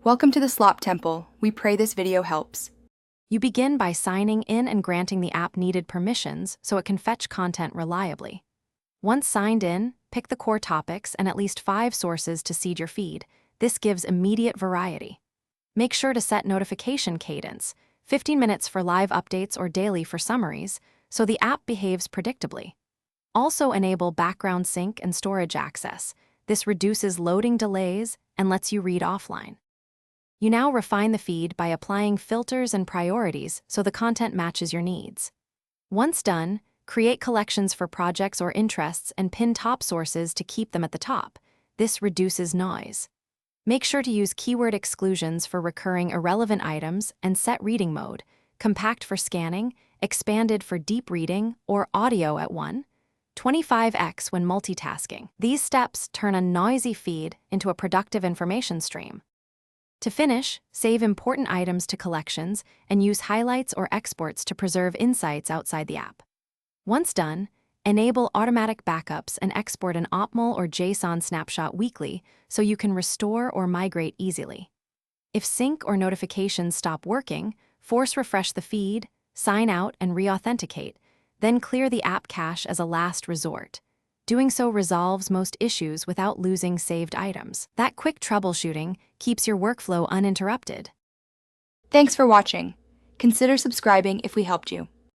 Welcome to the Slop Temple. We pray this video helps. You begin by signing in and granting the app needed permissions so it can fetch content reliably. Once signed in, pick the core topics and at least 5 sources to seed your feed. This gives immediate variety. Make sure to set notification cadence, 15 minutes for live updates or daily for summaries, so the app behaves predictably. Also enable background sync and storage access. This reduces loading delays and lets you read offline. You now refine the feed by applying filters and priorities so the content matches your needs. Once done, create collections for projects or interests and pin top sources to keep them at the top. This reduces noise. Make sure to use keyword exclusions for recurring irrelevant items and set reading mode, compact for scanning, expanded for deep reading, or audio at 1.25x when multitasking. These steps turn a noisy feed into a productive information stream. To finish, save important items to collections and use highlights or exports to preserve insights outside the app. Once done, enable automatic backups and export an OPML or JSON snapshot weekly so you can restore or migrate easily. If sync or notifications stop working, force refresh the feed, sign out, and re-authenticate, then clear the app cache as a last resort. Doing so resolves most issues without losing saved items. That quick troubleshooting keeps your workflow uninterrupted. Thanks for watching. Consider subscribing if we helped you.